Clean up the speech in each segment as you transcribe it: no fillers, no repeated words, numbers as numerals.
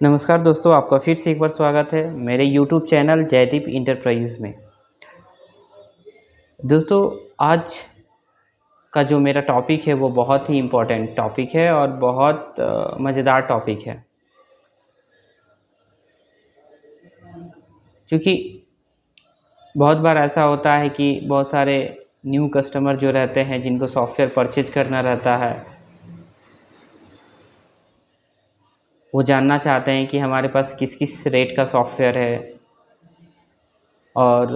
नमस्कार दोस्तों, आपका फिर से एक बार स्वागत है मेरे YouTube चैनल जयदीप इंटरप्राइजेस में। दोस्तों, आज का जो मेरा टॉपिक है वो बहुत ही इम्पोर्टेंट टॉपिक है और बहुत मज़ेदार टॉपिक है, क्योंकि बहुत बार ऐसा होता है कि बहुत सारे न्यू कस्टमर जो रहते हैं जिनको सॉफ्टवेयर परचेज करना रहता है, वो जानना चाहते हैं कि हमारे पास किस किस रेट का सॉफ्टवेयर है और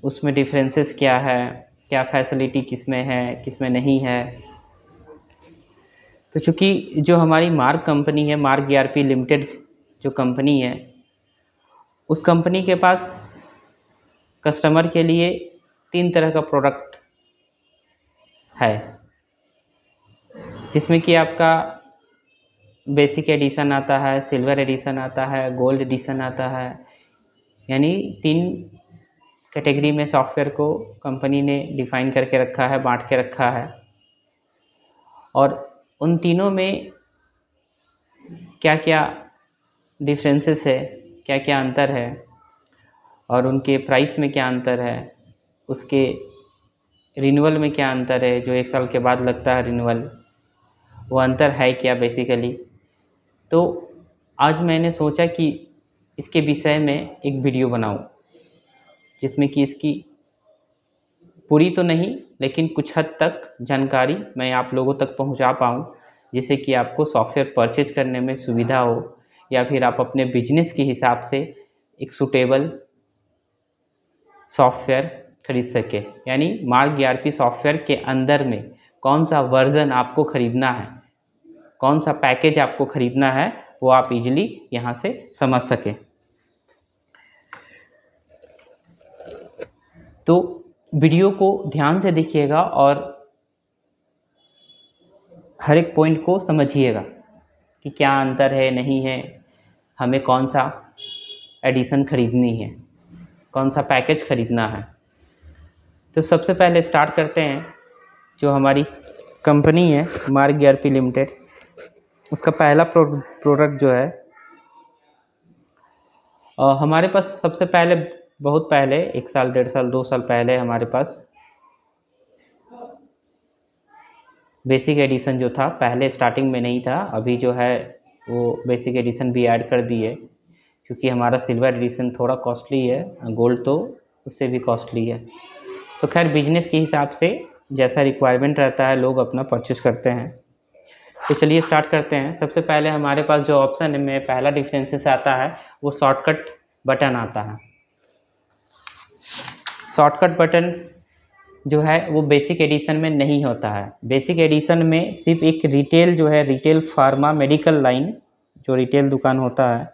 उसमें डिफरेंसेस क्या है, क्या फैसिलिटी किस में है, किस में नहीं है। तो चूँकि जो हमारी मार्क कंपनी है, मार्क ERP लिमिटेड जो कंपनी है, उस कंपनी के पास कस्टमर के लिए 3 तरह का प्रोडक्ट है, जिसमें कि आपका बेसिक एडिशन आता है, सिल्वर एडिशन आता है, गोल्ड एडिशन आता है। यानी 3 कैटेगरी में सॉफ्टवेयर को कंपनी ने डिफ़ाइन करके रखा है, बांट के रखा है। और उन तीनों में क्या क्या डिफरेंसेस है, क्या क्या अंतर है और उनके प्राइस में क्या अंतर है, उसके रिन्यूअल में क्या अंतर है, जो 1 साल के बाद लगता है रिन्यूअल, वो अंतर है क्या बेसिकली। तो आज मैंने सोचा कि इसके विषय में एक वीडियो बनाऊं, जिसमें कि इसकी पूरी तो नहीं लेकिन कुछ हद तक जानकारी मैं आप लोगों तक पहुंचा पाऊं, जिससे कि आपको सॉफ्टवेयर परचेज करने में सुविधा हो या फिर आप अपने बिजनेस के हिसाब से एक सूटेबल सॉफ्टवेयर खरीद सके। यानी मार्क ERP सॉफ्टवेयर के अंदर में कौन सा वर्ज़न आपको ख़रीदना है, कौन सा पैकेज आपको ख़रीदना है, वो आप इजीली यहाँ से समझ सकें। तो वीडियो को ध्यान से देखिएगा और हर एक पॉइंट को समझिएगा कि क्या अंतर है, नहीं है, हमें कौन सा एडिशन ख़रीदनी है, कौन सा पैकेज ख़रीदना है। तो सबसे पहले स्टार्ट करते हैं। जो हमारी कंपनी है मार्क ERP लिमिटेड, उसका पहला प्रोडक्ट जो है, हमारे पास सबसे पहले, बहुत पहले 1 साल, 1.5 साल, 2 साल पहले हमारे पास बेसिक एडिशन जो था, पहले स्टार्टिंग में नहीं था, अभी जो है वो बेसिक एडिशन भी ऐड कर दी है, क्योंकि हमारा सिल्वर एडिशन थोड़ा कॉस्टली है, गोल्ड तो उससे भी कॉस्टली है। तो खैर बिजनेस के हिसाब से जैसा रिक्वायरमेंट रहता है लोग अपना परचेज करते हैं। तो चलिए स्टार्ट करते हैं। सबसे पहले हमारे पास जो ऑप्शन में पहला डिफरेंसेस आता है वो शॉर्टकट बटन आता है। शॉर्टकट बटन जो है वो बेसिक एडिशन में नहीं होता है। बेसिक एडिशन में सिर्फ एक रिटेल जो है, रिटेल फार्मा मेडिकल लाइन जो रिटेल दुकान होता है,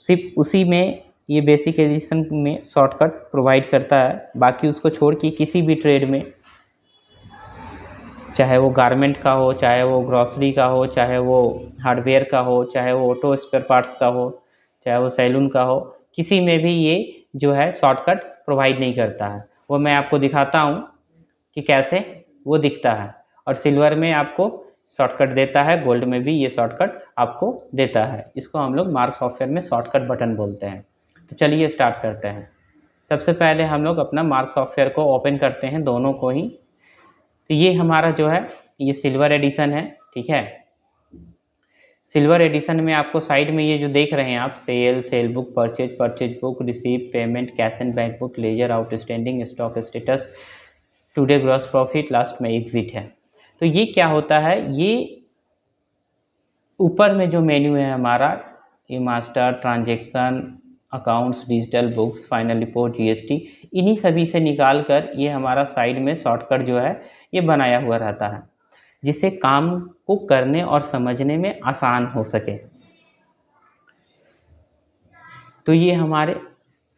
सिर्फ उसी में ये बेसिक एडिशन में शॉर्टकट प्रोवाइड करता है। बाकी उसको छोड़ के किसी भी ट्रेड में, चाहे वो गारमेंट का हो, चाहे वो ग्रॉसरी का हो, चाहे वो हार्डवेयर का हो, चाहे वो ऑटो स्पेयर पार्ट्स का हो, चाहे वो सैलून का हो, किसी में भी ये जो है शॉर्टकट प्रोवाइड नहीं करता है। वो मैं आपको दिखाता हूँ कि कैसे वो दिखता है। और सिल्वर में आपको शॉर्टकट देता है, गोल्ड में भी ये शॉर्टकट आपको देता है। इसको हम लोग मार्क सॉफ्टवेयर में शॉर्टकट बटन बोलते हैं। तो चलिए स्टार्ट करते हैं। सबसे पहले हम लोग अपना मार्क सॉफ्टवेयर को ओपन करते हैं, दोनों को ही। तो ये हमारा जो है ये सिल्वर एडिशन है, ठीक है। सिल्वर एडिशन में आपको साइड में ये जो देख रहे हैं आप, sale book, purchase book, receive, payment, cash and bank book, ledger, outstanding, stock status, today gross profit, last में एग्जिट है। तो ये क्या होता है, ये ऊपर में जो मेन्यू है हमारा, ये master, transaction, accounts, digital books, final report, GST, इन्हीं सभी से निकाल कर ये हमारा साइड में शॉर्टकट जो है ये बनाया हुआ रहता है, जिससे काम को करने और समझने में आसान हो सके। तो ये हमारे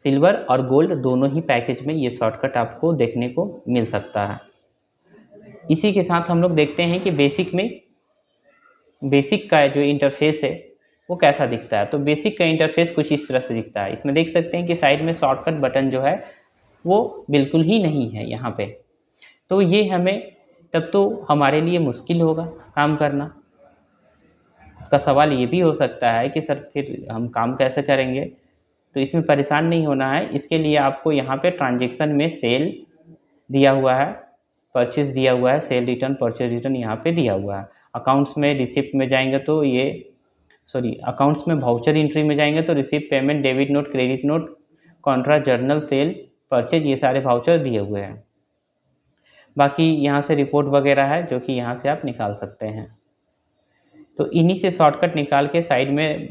सिल्वर और गोल्ड दोनों ही पैकेज में ये शॉर्टकट आपको देखने को मिल सकता है। इसी के साथ हम लोग देखते हैं कि बेसिक का जो इंटरफेस है वो कैसा दिखता है। तो बेसिक का इंटरफेस कुछ इस तरह से दिखता है। इसमें देख सकते हैं कि साइड में शॉर्टकट बटन जो है वो बिल्कुल ही नहीं है यहाँ पे। तो ये हमें तब तो हमारे लिए मुश्किल होगा काम करना। आपका सवाल ये भी हो सकता है कि सर फिर हम काम कैसे करेंगे, तो इसमें परेशान नहीं होना है। इसके लिए आपको यहाँ पे ट्रांजैक्शन में सेल दिया हुआ है, परचेज दिया हुआ है, सेल रिटर्न परचेज रिटर्न यहाँ पे दिया हुआ है। अकाउंट्स में रिसिप्ट में जाएंगे तो ये अकाउंट्स में वाउचर एंट्री में जाएंगे तो receipt, payment, debit note, credit note, contra, journal, sale, purchase, ये सारे वाउचर दिए हुए हैं। बाकी यहाँ से रिपोर्ट वगैरह है जो कि यहाँ से आप निकाल सकते हैं। तो इन्हीं से शॉर्टकट निकाल के साइड में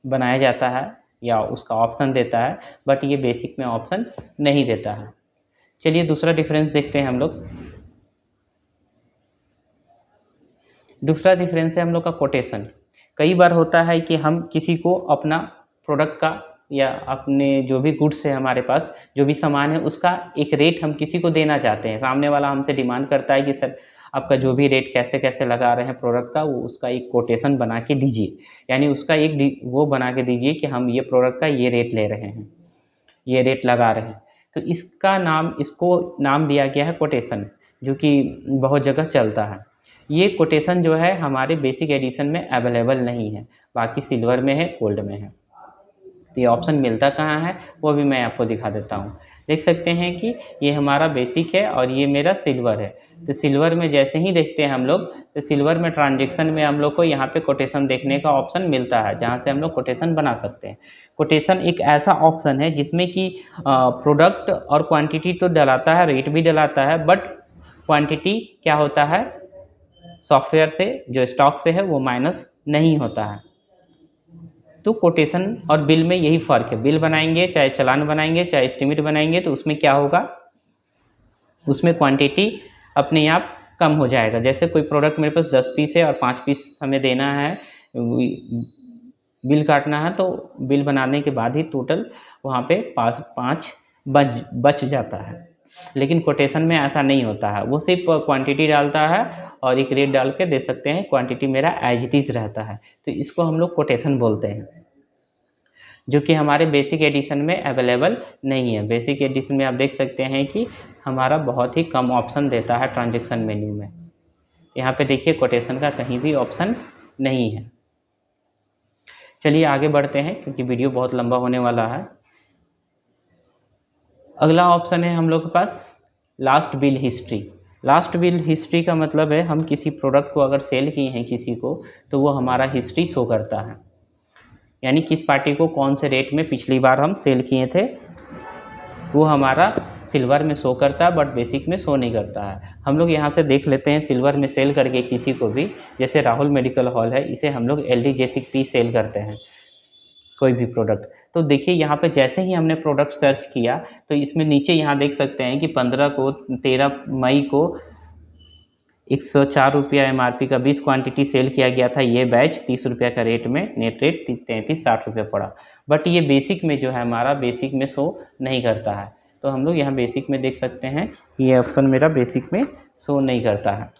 बनाया जाता है या उसका ऑप्शन देता है, बट ये बेसिक में ऑप्शन नहीं देता है। चलिए दूसरा डिफरेंस देखते हैं हम लोग। दूसरा डिफरेंस है हम लोग का कोटेशन। कई बार होता है कि हम किसी को अपना प्रोडक्ट का या अपने जो भी गुड्स है, हमारे पास जो भी सामान है, उसका एक रेट हम किसी को देना चाहते हैं। सामने वाला हमसे डिमांड करता है कि सर आपका जो भी रेट कैसे कैसे लगा रहे हैं प्रोडक्ट का, वो उसका एक कोटेशन बना के दीजिए, यानी उसका एक वो बना के दीजिए कि हम ये प्रोडक्ट का ये रेट ले रहे हैं, ये रेट लगा रहे हैं। तो इसको नाम दिया गया है कोटेशन, जो कि बहुत जगह चलता है। ये कोटेशन जो है हमारे बेसिक एडिशन में अवेलेबल नहीं है, बाकी सिल्वर में है, गोल्ड में है। तो ये ऑप्शन मिलता कहाँ है वो भी मैं आपको दिखा देता हूँ। देख सकते हैं कि ये हमारा बेसिक है और ये मेरा सिल्वर है। तो सिल्वर में जैसे ही देखते हैं हम लोग, तो सिल्वर में ट्रांजैक्शन में हम लोग को यहाँ पे कोटेशन देखने का ऑप्शन मिलता है, जहाँ से हम लोग कोटेशन बना सकते हैं। कोटेशन एक ऐसा ऑप्शन है जिसमें कि प्रोडक्ट और क्वांटिटी तो डलाता है, रेट भी डलाता है, बट क्वांटिटी क्या होता है, सॉफ्टवेयर से जो स्टॉक से है वो माइनस नहीं होता है। तो कोटेशन और बिल में यही फ़र्क है। बिल बनाएंगे, चाहे चालान बनाएंगे, चाहे एस्टीमेट बनाएंगे, तो उसमें क्या होगा, उसमें क्वांटिटी अपने आप कम हो जाएगा। जैसे कोई प्रोडक्ट मेरे पास 10 पीस है और 5 पीस हमें देना है, बिल काटना है, तो बिल बनाने के बाद ही टोटल वहाँ पे 5 बच जाता है। लेकिन कोटेशन में ऐसा नहीं होता है, वो सिर्फ क्वांटिटी डालता है और एक रेट डाल के दे सकते हैं, क्वांटिटी मेरा एज इट इज़ रहता है। तो इसको हम लोग कोटेशन बोलते हैं, जो कि हमारे बेसिक एडिशन में अवेलेबल नहीं है। बेसिक एडिशन में आप देख सकते हैं कि हमारा बहुत ही कम ऑप्शन देता है ट्रांजैक्शन मेन्यू में। यहाँ पे देखिए कोटेशन का कहीं भी ऑप्शन नहीं है। चलिए आगे बढ़ते हैं क्योंकि वीडियो बहुत लंबा होने वाला है। अगला ऑप्शन है हम लोग के पास last bill history. Last bill history का मतलब है हम किसी प्रोडक्ट को अगर सेल किए हैं किसी को, तो वो हमारा हिस्ट्री शो करता है, यानी किस पार्टी को कौन से रेट में पिछली बार हम सेल किए थे, वो हमारा सिल्वर में शो करता है, बट बेसिक में शो नहीं करता है। हम लोग यहाँ से देख लेते हैं सिल्वर में सेल करके किसी को भी, जैसे राहुल मेडिकल हॉल है, इसे हम लोग LD-J6P सेल करते हैं कोई भी प्रोडक्ट। तो देखिए यहाँ पे जैसे ही हमने प्रोडक्ट सर्च किया, तो इसमें नीचे यहाँ देख सकते हैं कि 13 मई को 104 रुपया MRP का 20 क्वांटिटी सेल किया गया था। ये बैच 30 रुपये का रेट में, नेट रेट 3360 रुपये पड़ा। बट ये बेसिक में जो है हमारा बेसिक में शो नहीं करता है। तो हम लोग यहाँ बेसिक में देख सकते हैं ये ऑप्शन मेरा बेसिक में शो नहीं करता है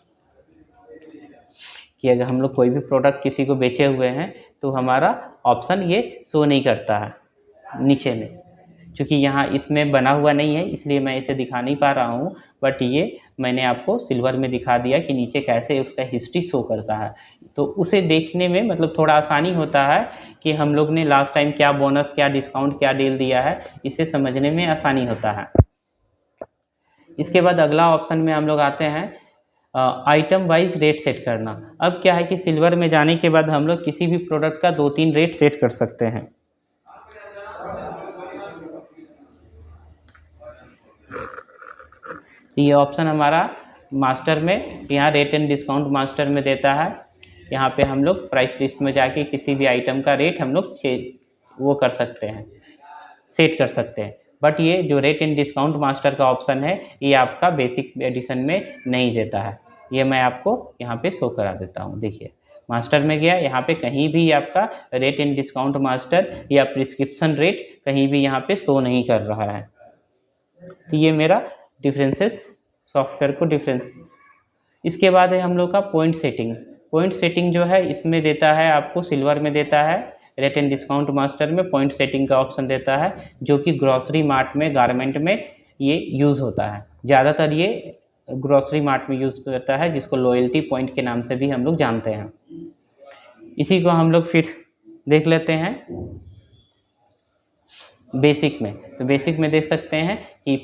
कि अगर हम लोग कोई भी प्रोडक्ट किसी को बेचे हुए हैं तो हमारा ऑप्शन ये शो नहीं करता है नीचे में। क्योंकि यहाँ इसमें बना हुआ नहीं है इसलिए मैं इसे दिखा नहीं पा रहा हूँ, बट ये मैंने आपको सिल्वर में दिखा दिया कि नीचे कैसे उसका हिस्ट्री शो करता है। तो उसे देखने में मतलब थोड़ा आसानी होता है कि हम लोग ने लास्ट टाइम क्या बोनस, क्या डिस्काउंट, क्या डील दिया है, इसे समझने में आसानी होता है। इसके बाद अगला ऑप्शन में हम लोग आते हैं आइटम वाइज रेट सेट करना। अब क्या है कि सिल्वर में जाने के बाद हम लोग किसी भी प्रोडक्ट का 2-3 रेट सेट कर सकते हैं। ये ऑप्शन हमारा मास्टर में, यहाँ रेट एंड डिस्काउंट मास्टर में देता है। यहाँ पे हम लोग प्राइस लिस्ट में जाके किसी भी आइटम का रेट हम लोग वो कर सकते हैं, सेट कर सकते हैं। बट ये जो रेट एंड डिस्काउंट मास्टर का ऑप्शन है ये आपका बेसिक एडिशन में नहीं देता है। ये मैं आपको यहाँ पे शो करा देता हूँ। देखिए मास्टर में गया, यहाँ पे कहीं भी आपका रेट एंड डिस्काउंट मास्टर या प्रिस्क्रिप्शन रेट कहीं भी यहाँ पे शो नहीं कर रहा है। तो ये मेरा डिफरेंसेस सॉफ्टवेयर को डिफरेंस। इसके बाद है हम लोग का पॉइंट सेटिंग। पॉइंट सेटिंग जो है इसमें देता है आपको, सिल्वर में देता है, रेट एंड डिस्काउंट मास्टर में पॉइंट सेटिंग का ऑप्शन देता है, जो कि ग्रॉसरी मार्ट में, गारमेंट में ये यूज़ होता है। ज़्यादातर ये ग्रॉसरी मार्ट में यूज़ करता है, जिसको लॉयल्टी पॉइंट के नाम से भी हम लोग जानते हैं। इसी को हम लोग फिर देख लेते हैं बेसिक में। तो बेसिक में देख सकते हैं कि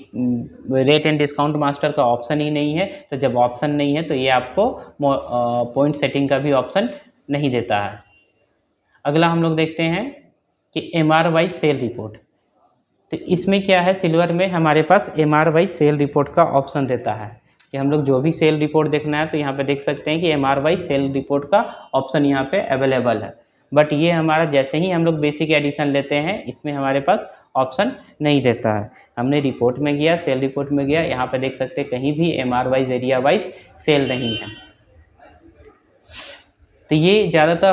रेट एंड डिस्काउंट मास्टर का ऑप्शन ही नहीं है। तो जब ऑप्शन नहीं है तो ये आपको पॉइंट सेटिंग का भी ऑप्शन नहीं देता है। अगला हम लोग देखते हैं कि MR वाइज सेल रिपोर्ट। तो इसमें क्या है, सिल्वर में हमारे पास MR वाइज सेल रिपोर्ट का ऑप्शन देता है कि हम लोग जो भी सेल रिपोर्ट देखना है तो यहाँ पे देख सकते हैं कि MR वाइज सेल रिपोर्ट का ऑप्शन यहाँ पे अवेलेबल है। बट ये हमारा जैसे ही हम लोग बेसिक एडिशन लेते हैं इसमें हमारे पास ऑप्शन नहीं देता है। हमने रिपोर्ट में गया, सेल रिपोर्ट में गया, यहाँ पे देख सकते हैं कहीं भी MR wise area wise sale नहीं है। तो ये ज़्यादातर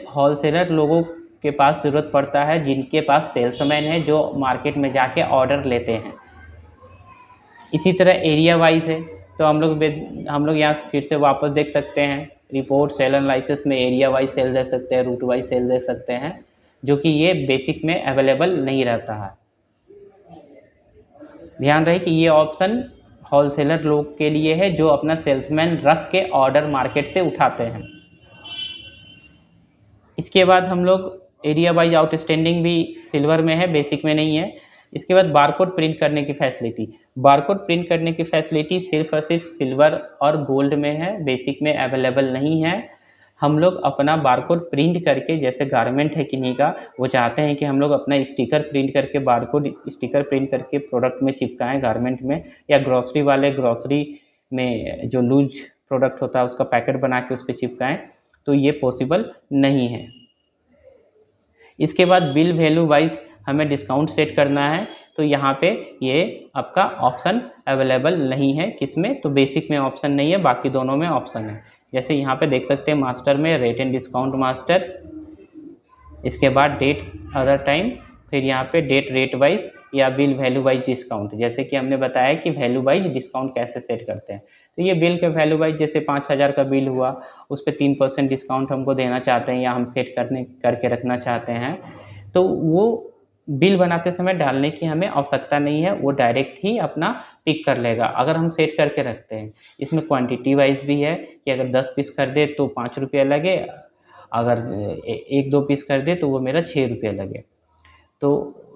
होलसेलर लोगों के पास ज़रूरत पड़ता है जिनके पास सेल्समैन है जो मार्केट में जाके ऑर्डर लेते हैं। इसी तरह एरिया वाइज है तो हम लोग यहाँ फिर से वापस देख सकते हैं रिपोर्ट सेल एनालिसिस में एरिया वाइज सेल देख सकते हैं, रूट वाइज सेल देख सकते हैं, जो कि ये बेसिक में अवेलेबल नहीं रहता है। ध्यान रहे कि ये ऑप्शन होलसेलर लोग के लिए है जो अपना सेल्समैन रख के ऑर्डर मार्केट से उठाते हैं। इसके बाद हम लोग एरिया वाइज आउटस्टैंडिंग भी सिल्वर में है, बेसिक में नहीं है। इसके बाद बारकोड प्रिंट करने की फैसिलिटी। बारकोड प्रिंट करने की फैसिलिटी सिर्फ और सिर्फ सिल्वर और गोल्ड में है, बेसिक में अवेलेबल नहीं है। हम लोग अपना बारकोड प्रिंट करके, जैसे गारमेंट है किन्हीं का, वो चाहते हैं कि हम लोग अपना स्टिकर प्रिंट करके, बारकोड स्टिकर प्रिंट करके प्रोडक्ट में चिपकाएं गारमेंट में, या ग्रॉसरी वाले ग्रॉसरी में जो लूज प्रोडक्ट होता है उसका पैकेट बना के उस पर चिपकाएं, तो ये पॉसिबल नहीं है। इसके बाद बिल वैल्यू वाइज हमें डिस्काउंट सेट करना है, तो यहाँ पे ये आपका ऑप्शन अवेलेबल नहीं है। किसमें? तो बेसिक में ऑप्शन नहीं है, बाकी दोनों में ऑप्शन है। जैसे यहाँ पे देख सकते हैं मास्टर में रेट एंड डिस्काउंट मास्टर, इसके बाद डेट अदर टाइम, फिर यहाँ पे डेट रेट वाइज या बिल वैल्यू वाइज डिस्काउंट। जैसे कि हमने बताया कि वैल्यू वाइज डिस्काउंट कैसे सेट करते हैं। तो ये बिल के वैल्यू वाइज, जैसे 5000 का बिल हुआ उस पर 3% डिस्काउंट हमको देना चाहते हैं या हम सेट करके रखना चाहते हैं, तो वो बिल बनाते समय डालने की हमें आवश्यकता नहीं है, वो डायरेक्ट ही अपना पिक कर लेगा अगर हम सेट करके रखते हैं। इसमें क्वांटिटी वाइज भी है कि अगर 10 पीस कर दे तो 5 रुपये लगे, अगर 1-2 पीस कर दे तो वो मेरा 6 रुपये लगे। तो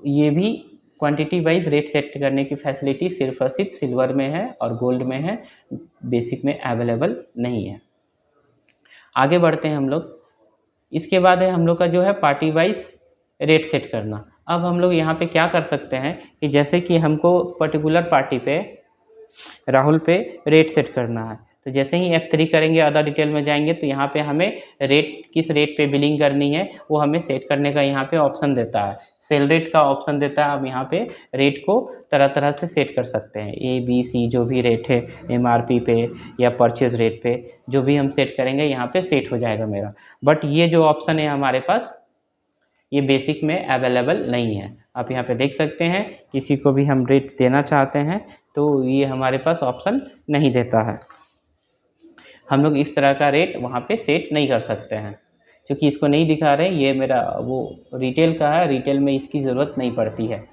ये भी क्वांटिटी वाइज रेट सेट करने की फैसिलिटी सिर्फ और सिर्फ सिल्वर में है और गोल्ड में है, बेसिक में अवेलेबल नहीं है। आगे बढ़ते हैं हम लोग। इसके बाद है हम लोग का जो है पार्टी वाइज रेट सेट करना। अब हम लोग यहाँ पे क्या कर सकते हैं कि जैसे कि हमको पर्टिकुलर पार्टी पे, राहुल पे रेट सेट करना है, तो जैसे ही F3 करेंगे, अदर डिटेल में जाएंगे, तो यहाँ पे हमें रेट, किस रेट पे बिलिंग करनी है वो हमें सेट करने का यहाँ पे ऑप्शन देता है। सेल रेट का ऑप्शन देता है। अब यहाँ पे रेट को तरह तरह से सेट कर सकते हैं, ABC जो भी रेट है MRP पे या परचेज रेट पे, जो भी हम सेट करेंगे यहाँ पे सेट हो जाएगा मेरा। बट ये जो ऑप्शन है हमारे पास, ये बेसिक में अवेलेबल नहीं है। आप यहाँ पे देख सकते हैं, किसी को भी हम रेट देना चाहते हैं तो ये हमारे पास ऑप्शन नहीं देता है। हम लोग इस तरह का रेट वहाँ पे सेट नहीं कर सकते हैं, क्योंकि इसको नहीं दिखा रहे। ये मेरा वो रिटेल का है, रिटेल में इसकी ज़रूरत नहीं पड़ती है।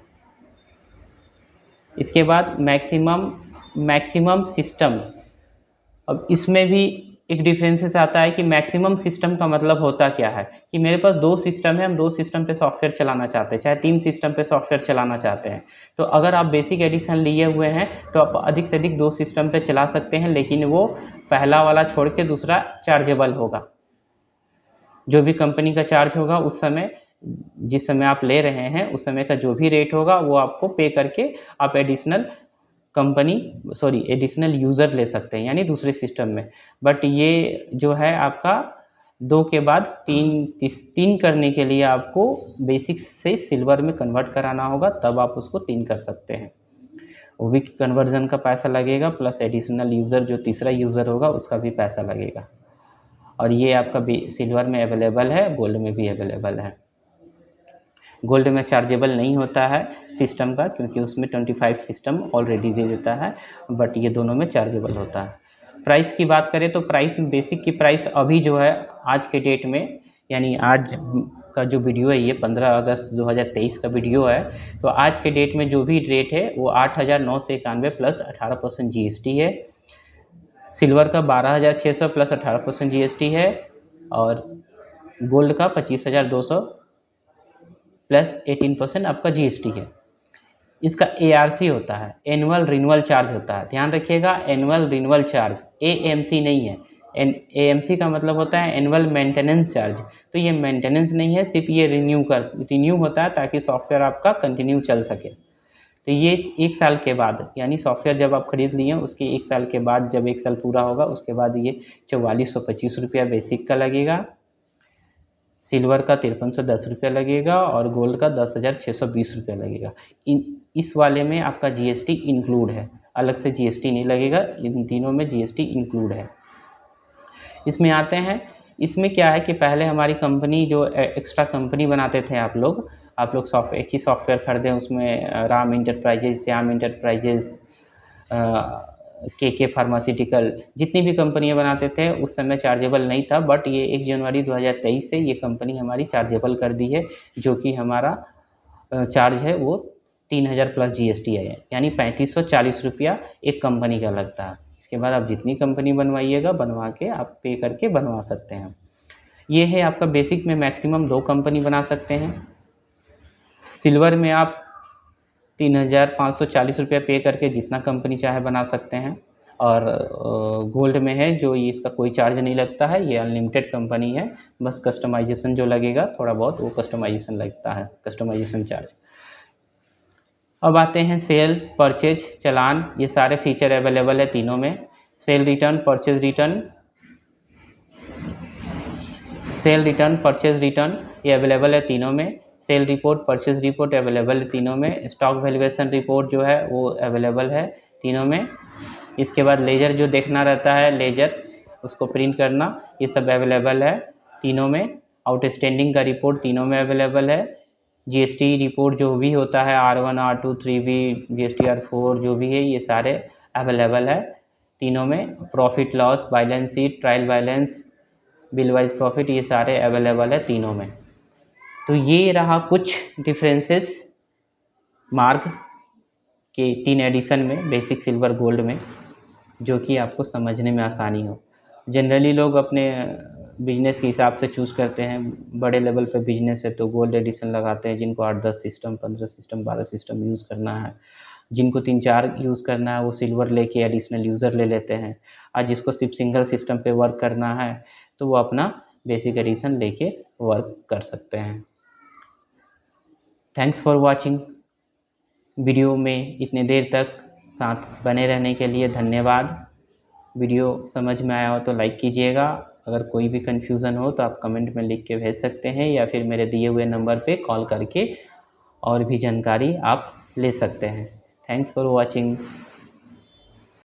इसके बाद मैक्सिमम सिस्टम। अब इसमें भी एक डिफरेंसेस आता है कि मैक्सिमम सिस्टम का मतलब होता क्या है, कि मेरे पास 2 सिस्टम है, हम 2 सिस्टम पे सॉफ्टवेयर चलाना चाहते हैं, चाहे 3 सिस्टम पे सॉफ्टवेयर चलाना चाहते हैं। तो अगर आप बेसिक एडिशन लिए हुए हैं तो आप अधिक से अधिक 2 सिस्टम पे चला सकते हैं, लेकिन वो पहला वाला छोड़ के दूसरा चार्जेबल होगा। जो भी कंपनी का चार्ज होगा उस समय, जिस समय आप ले रहे हैं उस समय का जो भी रेट होगा वो आपको पे करके आप एडिशनल यूज़र ले सकते हैं, यानी दूसरे सिस्टम में। बट ये जो है आपका 2 के बाद 3 करने के लिए आपको बेसिक से सिल्वर में कन्वर्ट कराना होगा, तब आप उसको 3 कर सकते हैं। वो भी कन्वर्जन का पैसा लगेगा, प्लस एडिशनल यूज़र जो तीसरा यूज़र होगा उसका भी पैसा लगेगा। और ये आपका भी सिल्वर में अवेलेबल है, गोल्ड में भी अवेलेबल है। गोल्ड में चार्जेबल नहीं होता है सिस्टम का, क्योंकि उसमें 25 सिस्टम ऑलरेडी दे देता है, बट ये दोनों में चार्जेबल होता है। प्राइस की बात करें तो प्राइस में, बेसिक की प्राइस अभी जो है आज के डेट में, यानी आज का जो वीडियो है ये 15 अगस्त 2023 का वीडियो है, तो आज के डेट में जो भी रेट है वो 8,991 प्लस 18% GST है। सिल्वर का 12,600 प्लस 18% GST है, और गोल्ड का 25,200 प्लस 18% आपका जीएसटी है। इसका एआरसी होता है, एनुअल रिन्यूअल चार्ज होता है, ध्यान रखिएगा, एनुअल रिन्यूअल चार्ज, एएमसी नहीं है। एएमसी का मतलब होता है एनुअल मेंटेनेंस चार्ज, तो ये मेंटेनेंस नहीं है, सिर्फ ये रिन्यू होता है ताकि सॉफ्टवेयर आपका कंटिन्यू चल सके। तो ये 1 साल के बाद, यानी सॉफ्टवेयर जब आप खरीद लिए उसके 1 साल के बाद, जब 1 साल पूरा होगा उसके बाद ये 4425 रुपया बेसिक का लगेगा, सिल्वर का 5310 रुपया लगेगा और गोल्ड का 10,620 रुपया लगेगा। इस वाले में आपका जीएसटी इंक्लूड है, अलग से जीएसटी नहीं लगेगा, इन तीनों में जीएसटी इंक्लूड है। इसमें आते हैं, इसमें क्या है कि पहले हमारी कंपनी जो एक्स्ट्रा कंपनी बनाते थे आप लोग एक ही सॉफ्टवेयर खरीदें, उसमें राम इंटरप्राइजेज, श्याम इंटरप्राइजेज, के फार्मास्यूटिकल, जितनी भी कंपनियां बनाते थे उस समय चार्जेबल नहीं था, बट ये 1 जनवरी 2023 से ये कंपनी हमारी चार्जेबल कर दी है, जो कि हमारा चार्ज है वो 3,000 प्लस जीएसटी है, यानी 3540 रुपया एक कंपनी का लगता है। इसके बाद आप जितनी कंपनी बनवाइएगा, बनवा के आप पे करके बनवा सकते हैं। ये है आपका बेसिक में मैक्सिमम 2 कंपनी बना सकते हैं। सिल्वर में आप 3,540 रुपया पे करके जितना कंपनी चाहे बना सकते हैं, और गोल्ड में है जो ये इसका कोई चार्ज नहीं लगता है, ये अनलिमिटेड कंपनी है, बस कस्टमाइजेशन जो लगेगा थोड़ा बहुत वो कस्टमाइजेशन लगता है, कस्टमाइजेशन चार्ज। अब आते हैं सेल, परचेज, चालान, ये सारे फीचर अवेलेबल है तीनों में। Sale return, purchase return, purchase return ये अवेलेबल है तीनों में। Sale report, purchase report available है तीनों में। स्टॉक वैल्यूएशन रिपोर्ट जो है वो अवेलेबल है तीनों में। इसके बाद लेजर जो देखना रहता है, लेजर उसको प्रिंट करना, ये सब अवेलेबल है तीनों में। आउटस्टैंडिंग का रिपोर्ट तीनों में अवेलेबल है। जीएसटी रिपोर्ट जो भी होता है, R1, R2, 3B, GST R4 जो भी है, ये सारे अवेलेबल है तीनों में। Profit loss, balance sheet, trial balance, bill wise profit, ये सारे अवेलेबल है तीनों में। तो ये रहा कुछ डिफरेंसेस मार्क के 3 एडिशन में, बेसिक, सिल्वर, गोल्ड में, जो कि आपको समझने में आसानी हो। जनरली लोग अपने बिजनेस के हिसाब से चूज़ करते हैं, बड़े लेवल पर बिजनेस है तो गोल्ड एडिशन लगाते हैं, जिनको 8-10 सिस्टम, 15 सिस्टम, 12 सिस्टम यूज़ करना है, जिनको 3-4 यूज़ करना है वो सिल्वर लेके एडिशनल यूज़र ले लेते हैं, और जिसको सिर्फ सिंगल सिस्टम पे वर्क करना है तो वो अपना बेसिक एडिशन लेके वर्क कर सकते हैं। Thanks for watching. वीडियो में इतने देर तक साथ बने रहने के लिए धन्यवाद। वीडियो समझ में आया हो तो लाइक कीजिएगा। अगर कोई भी कन्फ्यूज़न हो तो आप कमेंट में लिख के भेज सकते हैं, या फिर मेरे दिए हुए नंबर पे कॉल करके और भी जानकारी आप ले सकते हैं। Thanks for watching.